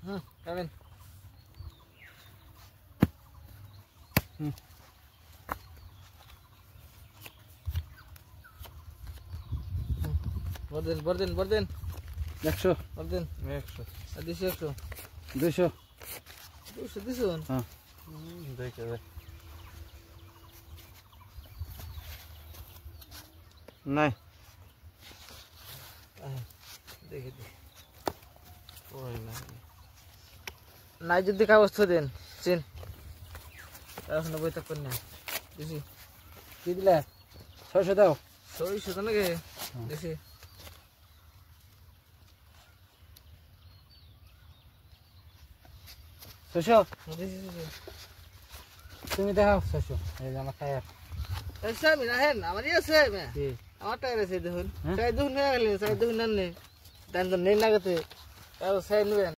Kamen. Borden. 100 Borden. 100 200. 200 200 দিছুন? হ্যাঁ দেখে দে নাই দেখে দে। ওই না নাই যদি কাগজ তো দেন চিন এখন বই তক না দিছি কি দিলা 600 দাও 600 তো নাকি দিছি 600 দিছি তুমি দেখাও 600 এই যে আমার টায়ার এই সামি না হেন আমারই আছে মে কি আমার টায়ার আছে দেখুন হ্যাঁ? চাই দেখুন হয়ে গেলে চাই দেখুন না নে দান তো নেই লাগাতে তাও চাই নেবেন